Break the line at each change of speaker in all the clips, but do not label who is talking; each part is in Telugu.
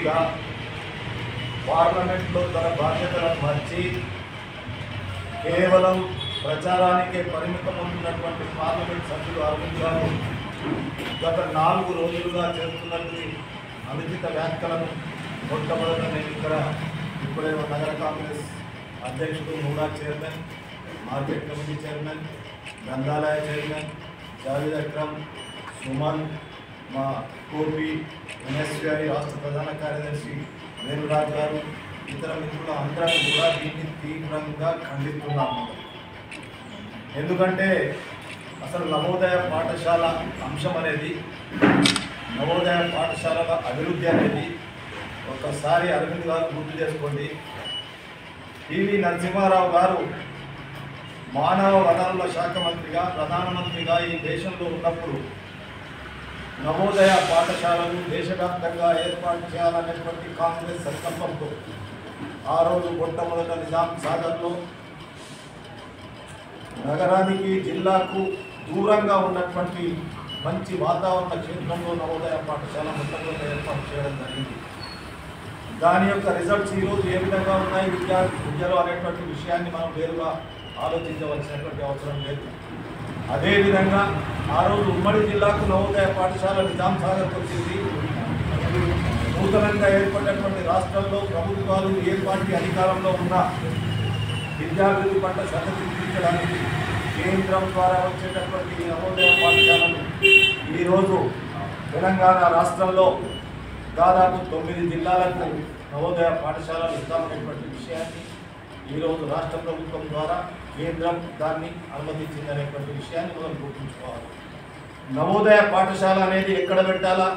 వ్యక్తిగా పార్లమెంట్లో తన బాధ్యతలను మర్చి కేవలం ప్రచారానికే పరిమితం అవుతున్నటువంటి పార్లమెంట్ సభ్యులు అరవింద్ గారు గత 4 రోజులుగా చేస్తున్నటువంటి అనుచిత వ్యాఖ్యలను మొట్టమొదట నేను ఇక్కడ ఇప్పుడే నగర కాంగ్రెస్ అధ్యక్షుడు NUDA chairman, market committee chairman, గ్రంథాలయ చైర్మన్ జావేద్ అక్రమ్, సుమన్, మా కోపి, ఎన్ఎస్యుఐ రాష్ట్ర ప్రధాన కార్యదర్శి వేణురాజ్ గారు, ఇతర మిత్రుల అందరం కూడా దీన్ని తీవ్రంగా ఖండిస్తున్నాము. ఎందుకంటే అసలు నవోదయ పాఠశాల అంశం అనేది, నవోదయ పాఠశాలల అభివృద్ధి అనేది ఒక్కసారి అరవింద్ గారు గుర్తు చేసుకోండి. పివి నరసింహారావు గారు మానవ వనరుల శాఖ మంత్రిగా, ప్రధానమంత్రిగా ఈ దేశంలో ఉన్నప్పుడు నవోదయ పాఠశాలను దేశవ్యాప్తంగా ఏర్పాటు చేయాలనేటువంటి కాంగ్రెస్ సంకల్పంతో ఆ రోజు మొట్టమొదట నిజాం సాగర్లో నగరానికి, జిల్లాకు దూరంగా ఉన్నటువంటి మంచి వాతావరణ క్షేత్రంలో నవోదయ పాఠశాల మొట్టమొదట ఏర్పాటు చేయడం జరిగింది. దాని యొక్క రిజల్ట్స్ ఈరోజు ఏ విధంగా ఉన్నాయి విద్యలో అనేటువంటి విషయాన్ని మనం వేరుగా ఆలోచించవలసినటువంటి అవసరం లేదు. అదేవిధంగా ఆ రోజు ఉమ్మడి జిల్లాకు నవోదయ పాఠశాల నిజాం సాగర్కి వచ్చింది. నూతనంగా ఏర్పడినటువంటి రాష్ట్రంలో ప్రభుత్వాలు ఏ పార్టీ అధికారంలో ఉన్నా విద్యార్థుల పట్ల శ్రద్ధ చూపించడానికి కేంద్రం ద్వారా వచ్చేటటువంటి నవోదయ పాఠశాలను ఈరోజు తెలంగాణ రాష్ట్రంలో దాదాపు 9 జిల్లాలకు నవోదయ పాఠశాలలు ఇస్తామనేటువంటి విషయాన్ని ఈరోజు రాష్ట్ర ప్రభుత్వం ద్వారా కేంద్రం దాన్ని అనుమతించిందనేటువంటి విషయాన్ని మనం గుర్తుంచుకోవాలి. నవోదయ పాఠశాల అనేది ఎక్కడ పెట్టాలా,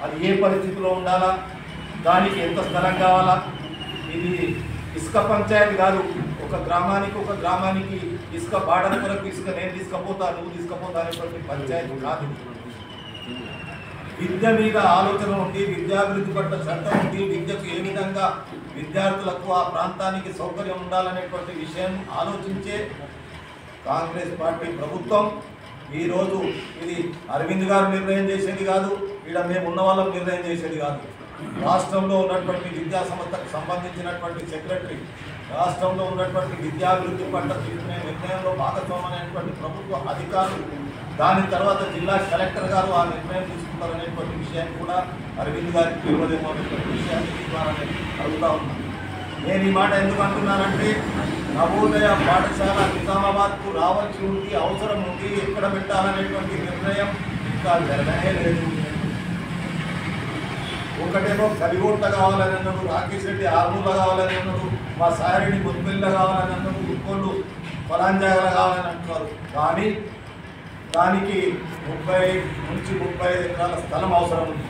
అది ఏ పరిస్థితిలో ఉండాలా, దానికి ఎంత స్థలం కావాలా, ఇది ఇసుక పంచాయతీ కాదు. ఒక గ్రామానికి ఇసుక బాడల కొరకు ఇసుక నేను తీసుకపోతా, నువ్వు తీసుకపోతా అనేటువంటి పంచాయతీ కాదు. విద్య మీద ఆలోచన ఉండి, విద్యాభివృద్ధి పట్ల శ్రద్ధ ఉండి, విద్యకు ఏ విధంగా విద్యార్థులకు ఆ ప్రాంతానికి సౌకర్యం ఉండాలనేటువంటి విషయం ఆలోచించే కాంగ్రెస్ పార్టీ ప్రభుత్వం ఈరోజు ఇది అరవింద్ గారు నిర్ణయం చేసేది కాదు, ఇక్కడ మేము ఉన్న వాళ్ళం నిర్ణయం చేసేది కాదు. రాష్ట్రంలో ఉన్నటువంటి విద్యా సంస్థకు సంబంధించినటువంటి సెక్రటరీ, రాష్ట్రంలో ఉన్నటువంటి విద్యాభివృద్ధి పట్ల తీసుకునే నిర్ణయంలో భాగస్వామైనటువంటి ప్రభుత్వ అధికారులు, దాని తర్వాత జిల్లా కలెక్టర్ గారు ఆ నిర్ణయం తీసుకుంటారనేటువంటి విషయాన్ని కూడా అరవింద్ గారికి తెలియదేమో అనేటువంటి విషయాన్ని ద్వారా అడుగుతా ఉన్నాను. నేను ఈ మాట ఎందుకు అంటున్నానంటే, నవోదయ పాఠశాల నిజామాబాద్కు రావాల్సి ఉంది, అవసరం ఉంది, ఎక్కడ పెట్టాలనేటువంటి నిర్ణయం ఇంకా జరగనే లేదు. ఒకటేమో కలిగోట్ల కావాలని అన్నాడు, రాకేష్ రెడ్డి ఆర్మూర్లో కావాలని అన్నాడు, మా సాయిరెడ్డి ముద్దుపల్లిలో కావాలని అన్నాడు, ఇంకోళ్ళు పలాంజాగల కావాలని అంటున్నారు. కానీ దానికి 30 నుంచి 35 ఎకరాల స్థలం అవసరం ఉంది.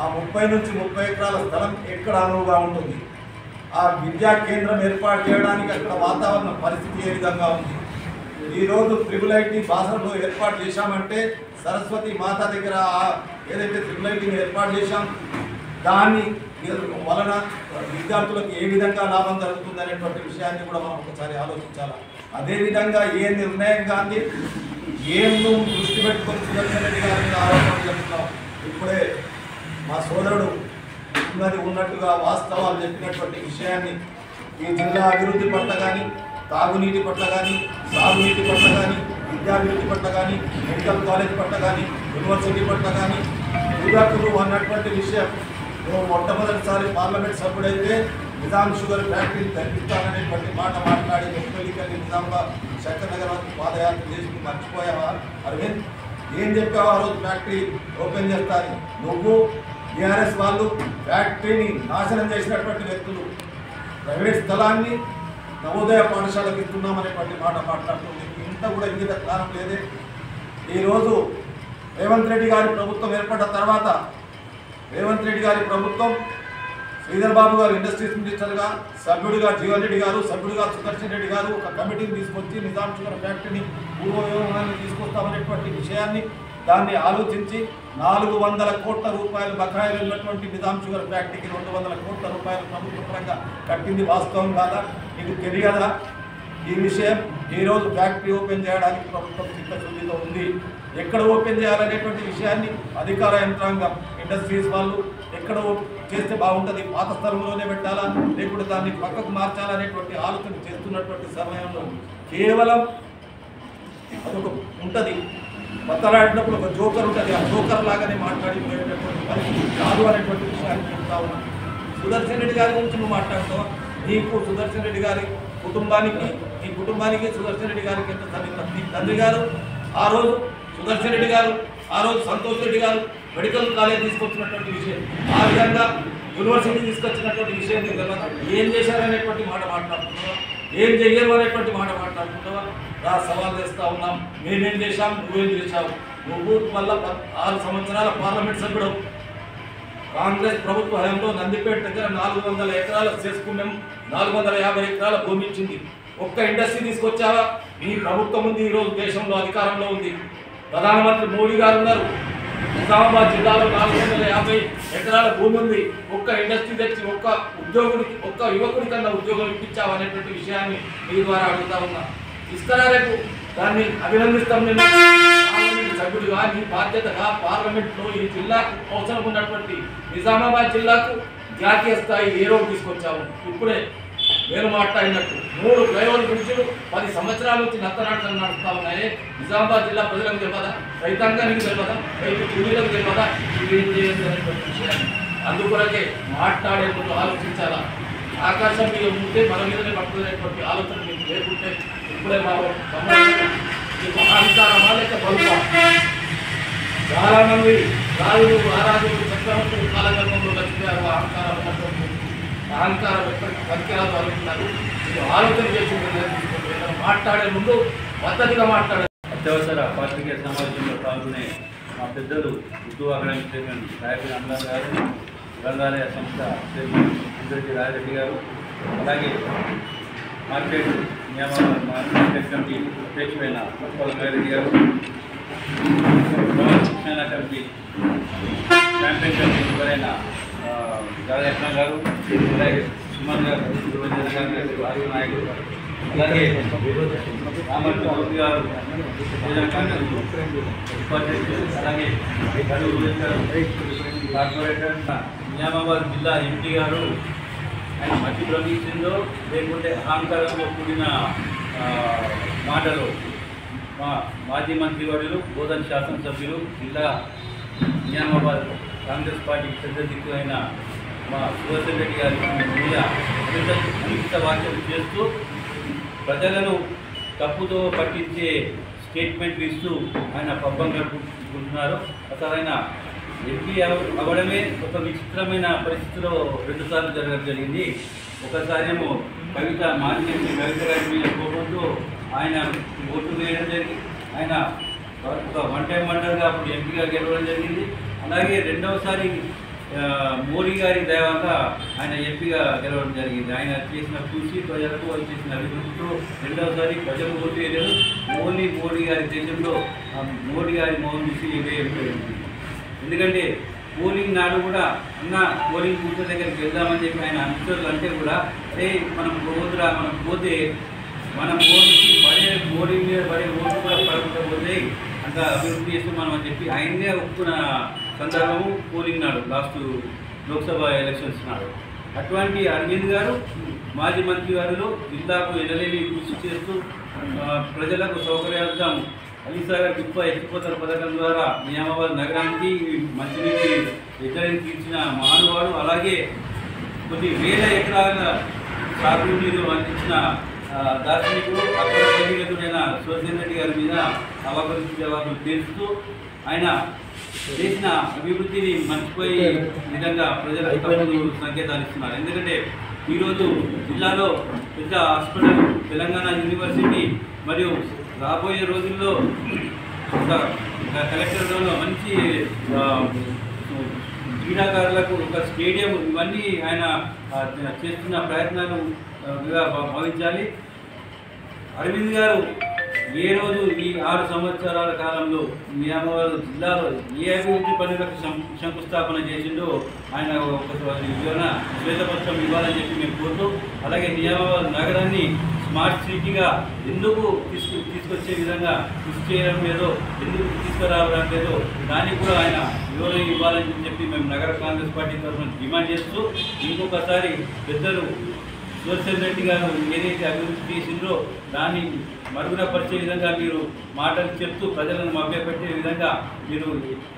ఆ 30 నుంచి 30 ఎకరాల స్థలం ఎక్కడ అనువుగా ఉంటుంది, ఆ విద్యా కేంద్రం ఏర్పాటు చేయడానికి అక్కడ వాతావరణ పరిస్థితి ఏ విధంగా ఉంది. ఈరోజు IIIT బాసరలో ఏర్పాటు చేశామంటే సరస్వతి మాత దగ్గర ఏదైతే IIITని ఏర్పాటు చేశాం దాని వలన విద్యార్థులకు ఏ విధంగా లాభం జరుగుతుంది అనేటువంటి విషయాన్ని కూడా మనం ఒకసారి ఆలోచించాలి. అదేవిధంగా ఏ నిర్ణయం కానీ ఏం దృష్టి పెట్టుకొని సుదర్శన్ రెడ్డి గారిని ఆరోపణ చేస్తున్నాం. ఇప్పుడే మా సోదరుడు ఉన్నట్టుగా వాస్తవాలు చెప్పినటువంటి విషయాన్ని ఈ జిల్లా అభివృద్ధి పట్ల కానీ, తాగునీటి పట్ల కానీ, సాగునీటి పట్ల కానీ, విద్యాభివృద్ధి పట్ల కానీ, మెడికల్ కాలేజ్ పట్ల కానీ, యూనివర్సిటీ పట్ల కానీ విద్యార్థులు అన్నటువంటి విషయం. మొట్టమొదటిసారి పార్లమెంట్ సభ్యుడైతే నిజాం షుగర్ ఫ్యాక్టరీని తగ్గిస్తాననేటువంటి మాట మాట్లాడి ముఖ్యమంత్రి నిజామాబాద్ శంకర్నగర్ వరకు పాదయాత్ర చేసి మర్చిపోయావా అరవింద్? ఏం చెప్పావు ఆ రోజు ఫ్యాక్టరీ ఓపెన్ చేస్తాను? నువ్వు టీఆర్ఎస్ వాళ్ళు ఫ్యాక్టరీని నాశనం చేసినటువంటి వ్యక్తులు ప్రైవేట్ స్థలాన్ని నవోదయ పాఠశాలకు ఇస్తున్నామనేటువంటి మాట మాట్లాడుతుంది. ఇంత కూడా ఇంగిత కారణం లేదే. ఈరోజు రేవంత్ రెడ్డి గారి ప్రభుత్వం ఏర్పడ్డ తర్వాత రేవంత్ రెడ్డి గారి ప్రభుత్వం శ్రీధర్ బాబు గారు ఇండస్ట్రీస్ మినిస్టర్గా, సభ్యుడిగా జీవన్ రెడ్డి గారు, సభ్యుడిగా సుదర్శన్ రెడ్డి గారు ఒక కమిటీని తీసుకొచ్చి నిజాం షుగర్ ఫ్యాక్టరీని పూర్వవ్యవహారాన్ని తీసుకొస్తామనేటువంటి విషయాన్ని దాన్ని ఆలోచించి 400 కోట్ల రూపాయలు బకాయిలు ఉన్నటువంటి నిజాం షుగర్ ఫ్యాక్టరీకి 200 కోట్ల రూపాయలు ప్రభుత్వ పరంగా కట్టింది వాస్తవం కాదా? నీకు తెలియదా ఈ విషయం? ఈరోజు ఫ్యాక్టరీ ఓపెన్ చేయడానికి ప్రభుత్వం చిత్తశుద్ధితో ఉంది. ఎక్కడ ఓపెన్ చేయాలనేటువంటి విషయాన్ని అధికార యంత్రాంగం, ఇండస్ట్రీస్ వాళ్ళు, ఎక్కడ చేస్తే బాగుంటుంది, పాత స్థలంలోనే పెట్టాలా లేకుంటే దాన్ని పక్కకు మార్చాలనేటువంటి ఆలోచన చేస్తున్నటువంటి సమయంలో కేవలం అదొక ఉంటుంది, బతలాడినప్పుడు ఒక జోకర్ ఉంటుంది, ఆ జోకర్ లాగానే మాట్లాడిపోయేటటువంటి పరిస్థితి కాదు అనేటువంటి విషయాన్ని చెప్తా ఉన్నాను. సుదర్శన్ రెడ్డి గారి గురించి నువ్వు మాట్లాడుతావా? నీకు సుదర్శన్ రెడ్డి గారి కుటుంబానికి, నీ కుటుంబానికి సుదర్శన్ రెడ్డి గారికి ఎంత సన్నిహితం? నీ తండ్రి గారు ఆ రోజు, సుదర్శన్ రెడ్డి గారు ఆ రోజు, సంతోష్ రెడ్డి గారు మెడికల్ కాలేజ్ తీసుకొచ్చినటువంటి విషయం, ఆ విధంగా యూనివర్సిటీ తీసుకొచ్చినటువంటి విషయం నీకు తెలియదా? ఏం చేశారనేటువంటి మాట మాట్లాడుతున్నావా? ఏం చెయ్యరు అనేటువంటి మాట మాట్లాడుకుంటావా? రా సవాల్ చేస్తూ ఉన్నాం. మేమేం చేశాం, నువ్వేం చేశావు? నువ్వు మళ్ళా 6 సంవత్సరాల పార్లమెంట్ సభ్యుడు. కాంగ్రెస్ ప్రభుత్వ హయాంలో నందిపేట దగ్గర 400 ఎకరాలు చేసుకున్నాం, 450 ఎకరాల భూమి ఇచ్చింది. ఒక్క ఇండస్ట్రీ తీసుకొచ్చావా? నీ ప్రభుత్వం ఉంది, ఈరోజు దేశంలో అధికారంలో ఉంది, ప్రధానమంత్రి మోడీ గారు ఉన్నారు. నిజామాబాద్ జిల్లాలో 450 ఎకరాల భూమి ఉంది. ఒక్క ఇండస్ట్రీ తెచ్చి ఒక్క ఉద్యోగుడికి, ఒక్క యువకుడి కన్నా ఉద్యోగం ఇప్పించావు అనేటువంటి విషయాన్ని మీ ద్వారా అడుగుతా ఉన్నా. ఇస్తారా రేపు? దాన్ని అభినందిస్తాం. నేను పార్లమెంట్ సభ్యుడిగా నీ బాధ్యతగా పార్లమెంట్లో ఈ జిల్లాకు అవసరం ఉన్నటువంటి నిజామాబాద్ జిల్లాకు జాతీయ స్థాయి ఏ రోజు తీసుకొచ్చాము? ఇప్పుడే నేను మాట్లాడినట్టు 3 ఫ్లైఓవర్ బ్రిడ్జ్లు 10 సంవత్సరాల నుంచి నత్తనాటలు నడుస్తూ ఉన్నాయి. నిజామాబాద్ జిల్లా ప్రజలకు తెలియదా? రైతాంగానికి తెలియదా? రైతు కూలీలకు తెలియదా? ఇవేం చేయదు అనేటువంటి విషయాన్ని అందుకొరకే మాట్లాడే ముందు ఆలోచించాలా. ఆకాశం మీద ఉంటే మన మీదనే పడుతున్నటువంటి ఆలోచన మీకు లేకుంటే ఇప్పుడే మా అహంకారమా లేక బలుపా? చాలా మంది రాజులు, ఆరాధులు, చక్రవర్తులు కాలగర్భంలో లక్ష్మీవారు అహంకారం ఎప్పటికీ పనికిరాదు అనుకుంటున్నారు. ఇది ఆలోచన చేసింది. మాట్లాడే ముందు పద్ధతిగా మాట్లాడారు.
అత్యవసర పాత్రికేయ సమావేశంలో పాల్గొనే మా పెద్దలు ఉర్దూ అకాడమిక్ చైర్మన్ రాయపల్లి అమలా గారు, గ్రంథాలయ సంస్థ చైర్మన్ ఇంద్రజీ రాయరెడ్డి గారు, అలాగే మార్కెట్ మార్కెట్ కమిటీ అధ్యక్షుడైన ముప్పల మేరెడ్డి గారు, శిక్షణ కమిటీ క్యాంపెయిన్ కమిటీ మెంబరైన రాజరత్న గారు, అలాగే సుమన్ గారు, గారు నాయకులు, అలాగే రామర్తి గారు, ఉపాధ్యక్షులు, అలాగే కార్పొరేటర్, నిజామాబాద్ జిల్లా ఎంపీ గారు, ఆయన మధ్య ప్రవేశంలో లేకుంటే అహంకారంలో కూడిన మాటలు మా మాజీ మంత్రివర్యులు, బోధన శాసనసభ్యులు, జిల్లా నిజామాబాద్ కాంగ్రెస్ పార్టీకి పెద్ద దిక్కు అయిన మా సుదర్శన్ రెడ్డి గారి మీద అనుచిత వ్యాఖ్యలు చేస్తూ ప్రజలను తప్పుతో పట్టించే స్టేట్మెంట్లు ఇస్తూ ఆయన పబ్బం గడుపుకుంటున్నారు. అసలు ఆయన ఎంపీ అవ్వడమే ఒక విచిత్రమైన పరిస్థితిలో 2 సార్లు జరగడం జరిగింది. ఒకసారేమో కవిత మాజీ కవిత గారి మీద కోపంతో ఆయన ఓటు వేయడం జరిగింది. ఆయన ఒక 1 టైం వండర్గా అప్పుడు ఎంపీగా గెలవడం జరిగింది. అలాగే రెండవసారి మోడీ గారి దయ వల్ల ఆయన ఎంపీగా గెలవడం జరిగింది. ఆయన చేసిన కృషి ప్రజలకు వాళ్ళు చేసిన అభివృద్ధితో రెండవసారి ప్రజలు ఓటు వేయలేదు. ఓన్లీ మోడీ గారి దేశంలో మోడీ గారి మౌన్ చూసి వేయబడింది. ఎందుకంటే పోలింగ్ నాడు కూడా అన్న పోలింగ్ బూత్ దగ్గరికి వెళ్దామని చెప్పి ఆయన అనుచరులు అంటే కూడా అరే మనం పోదురా, మనం పోతే మన ఓటుకి పడే మోడీ మీద పడే ఓట్లు కూడా పడకుండా పోతే అంత అభివృద్ధి చేస్తూ మనం అని చెప్పి ఆయనే ఒప్పుకున్న సందర్భము పోలింగ్ నాడు, లాస్ట్ లోక్సభ ఎలక్షన్స్ నాడు. అటువంటి అరవింద్ గారు మాజీ మంత్రి గారిలో జిల్లాకు ఎనలేని కృషి చేస్తూ ప్రజలకు సౌకర్యార్థం అలీసాగర్ కుప్ప ఎత్తిపోతల పథకం ద్వారా నిజామాబాద్ నగరానికి మంచినీటి ఎద్దడిని తీర్చిన మహానుభావుడు. అలాగే కొన్ని వేల ఎకరాల సాగునీరు అందించిన దార్శనికుడు, అక్కడ ఎన్నికైన సుదర్శన్ రెడ్డి గారి మీద జవాబులు తీరుస్తూ ఆయన చేసిన అభివృద్ధిని మర్చిపోయే విధంగా ప్రజలకు తప్పుడు సంకేతాలు ఇస్తున్నారు. ఎందుకంటే ఈరోజు జిల్లాలో పెద్ద హాస్పిటల్, తెలంగాణ యూనివర్సిటీ మరియు రాబోయే రోజుల్లో కలెక్టర్లో మంచి క్రీడాకారులకు ఒక స్టేడియం, ఇవన్నీ ఆయన చేస్తున్న ప్రయత్నాలు భావించాలి. అరవింద్ గారు ఏ రోజు ఈ 6 సంవత్సరాల కాలంలో నిజామాబాద్ జిల్లాలో ఏ అభివృద్ధి పనులకు శంకుస్థాపన చేసిండో ఆయన ఒక శ్వేతపత్రం ఇవ్వాలని చెప్పి మేము కోరుతూ, అలాగే నిజామాబాద్ నగరాన్ని స్మార్ట్ సిటీగా ఎందుకు తీసుకొచ్చే విధంగా కృషి చేయడం లేదో, ఎందుకు తీసుకురావడం లేదో దానికి కూడా ఆయన వివరణ ఇవ్వాలని చెప్పి మేము నగర కాంగ్రెస్ పార్టీ తరఫున డిమాండ్ చేస్తూ, ఇంకొకసారి పెద్దలు సుదర్శన్ రెడ్డి గారు ఏదైతే అభివృద్ధి చేసిందో దాన్ని మరుగున పరిచే విధంగా మీరు మాటలు చెప్తూ ప్రజలను మభ్యపెట్టే విధంగా మీరు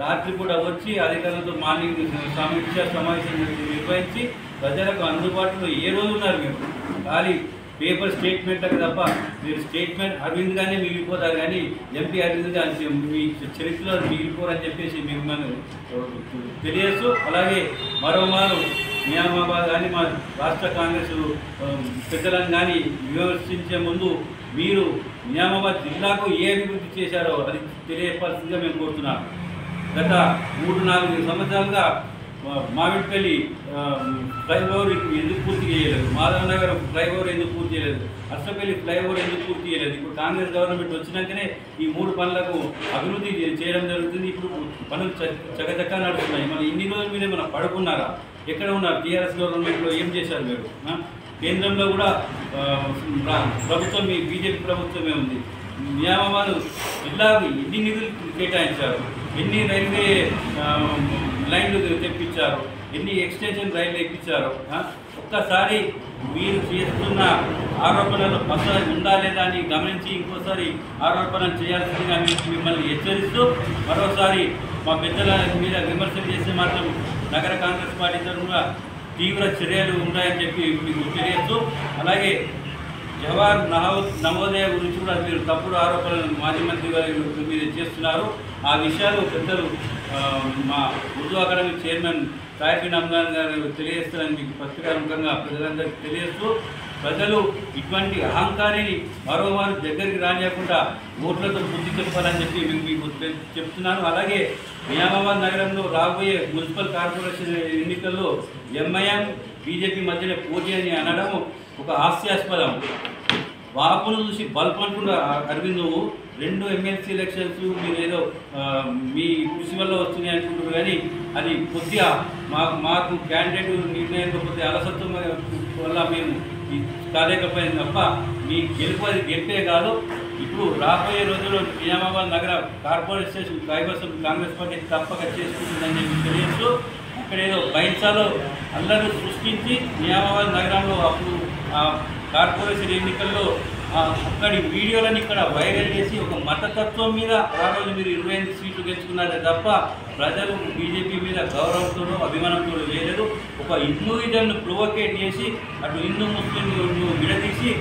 రాత్రి కూడా వచ్చి అధికారులతో మార్నింగ్ సమీక్ష సమావేశం నిర్వహించి ప్రజలకు అందుబాటులో ఏ రోజు ఉన్నారు మీరు ఖాళీ పేపర్ స్టేట్మెంట్లకు తప్ప మీరు స్టేట్మెంట్ అరవింద్గానే మిగిలిపోతారు కానీ ఎంపీ అరవింద్గా మీ చరిత్రలో మిగిలిపోరని చెప్పేసి మిమ్మల్ని తెలియజేస్తూ, అలాగే మరోమారు నియామాబాద్ కానీ మా రాష్ట్ర కాంగ్రెస్ పెద్దలను కానీ విమర్శించే ముందు మీరు నియామాబాద్ జిల్లాకు ఏ అభివృద్ధి చేశారో అది తెలియపరిచిందిగా మేము కోరుతున్నాం. గత 3-4 సంవత్సరాలుగా మామిడిపల్లి ఫ్లైఓవర్ ఎందుకు పూర్తి చేయలేదు, మాధవ్ నగర్ ఫ్లైఓవర్ ఎందుకు పూర్తి చేయలేదు, అర్సపల్లి ఫ్లైఓవర్ ఎందుకు పూర్తి చేయలేదు. ఇప్పుడు కాంగ్రెస్ గవర్నమెంట్ వచ్చినాకనే ఈ 3 పనులకు అభివృద్ధి చేయడం జరుగుతుంది. ఇప్పుడు పనులు చకచకా నడుస్తున్నాయి. మన ఇన్ని రోజుల మీదే మనం పడుకున్నారా? ఎక్కడ ఉన్నారు? టీఆర్ఎస్ గవర్నమెంట్లో ఏం చేశారు మీరు? కేంద్రంలో కూడా ప్రభుత్వం మీ బీజేపీ ప్రభుత్వమే ఉంది. నియామాబాద్ జిల్లాకు ఎన్ని నిధులు కేటాయించారు, ఎన్ని రైల్వే లైన్లు తెప్పించారు, ఎన్ని ఎక్స్టెన్షన్ రైళ్లు ఎక్కించారు? ఒక్కసారి మీరు చేస్తున్న ఆరోపణలు పసలు ఉందా లేదా అని గమనించి ఇంకోసారి ఆరోపణలు చేయాల్సిందిగా మిమ్మల్ని హెచ్చరిస్తూ, మరోసారి మా పెద్దల మీద విమర్శలు చేస్తే మాత్రం నగర కాంగ్రెస్ పార్టీ తరఫున తీవ్ర చర్యలు ఉంటాయని చెప్పి మీకు తెలియచ్చు. అలాగే జవహర్ నవోదయ గురించి కూడా మీరు తప్పుడు ఆరోపణలు మాజీ మంత్రి గారి మీద చేస్తున్నారు. ఆ విషయాలు పెద్దలు మా ఉర్దూ అకాడమీ చైర్మన్ తాయిఫిన్ అమ్దాన్ గారు తెలియజేస్తారని మీకు పత్రికాముఖంగా ప్రజలందరికీ తెలియజేస్తూ, ప్రజలు ఇటువంటి అహంకారిని మరోమారు దగ్గరికి రానియకుండా ఓట్లతో బుద్ధి చెప్పాలని చెప్పి మీకు చెప్తున్నాను. అలాగే నియామాబాద్ నగరంలో రాబోయే మున్సిపల్ కార్పొరేషన్ ఎన్నికల్లో ఎంఐఎం బీజేపీ మధ్యన పోటీ అని అనడం ఒక హాస్యాస్పదం. వాపును చూసి బల్బ్ అనుకుంటా అరవింద్, నువ్వు 2 ఎమ్మెల్సీ ఎలక్షన్స్ మీరు ఏదో మీ కృషి వల్ల వచ్చినాయి అనుకుంటున్నారు కానీ అది కొద్దిగా మాకు క్యాండిడేట్ నిర్ణయం కొద్దిగా అలసత్వం వల్ల మేము కాలేకపోయింది తప్ప మీ గెలుపు అది గెలిపే కాదు. ఇప్పుడు రాబోయే రోజుల్లో నియామాబాద్ నగర కార్పొరేషన్ కైవసం కాంగ్రెస్ పార్టీ తప్పక చేసుకుంటుందని చెప్పి తెలియజేస్తూ, ఇక్కడేదో బైన్సాలో అల్లరి సృష్టించి నియామాబాద్ నగరంలో అప్పుడు కార్పొరేషన్ ఎన్నికల్లో అక్కడి వీడియోలను ఇక్కడ వైరల్ చేసి ఒక మతతత్వం మీద ఆ రోజు మీరు 28 సీట్లు గెలుచుకున్నారే తప్ప ప్రజలు బీజేపీ మీద గౌరవంతోనూ అభిమానంతో చేయలేదు. ఒక హిందూయిజంను ప్రొవోకేట్ చేసి అటు హిందూ ముస్లింను విడదీసి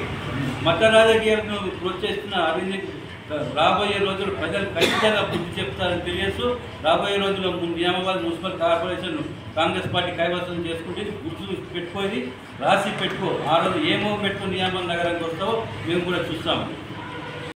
మత రాజకీయాలను ప్రోత్సహిస్తున్న అరవింద్ రాబోయే రోజులు ప్రజలు ఖచ్చితంగా బుద్ధి చెప్తారని తెలియజేస్తూ, రాబోయే రోజుల్లో Nizamabad municipal corporation Congress party కైవసం చేసుకుంటే గుర్తు పెట్టుకోది రాసి పెట్టుకో. ఆ రోజు ఏమో పెట్టుకుని నియామాబాద్ నగరానికి వస్తావో మేము కూడా చూస్తాము.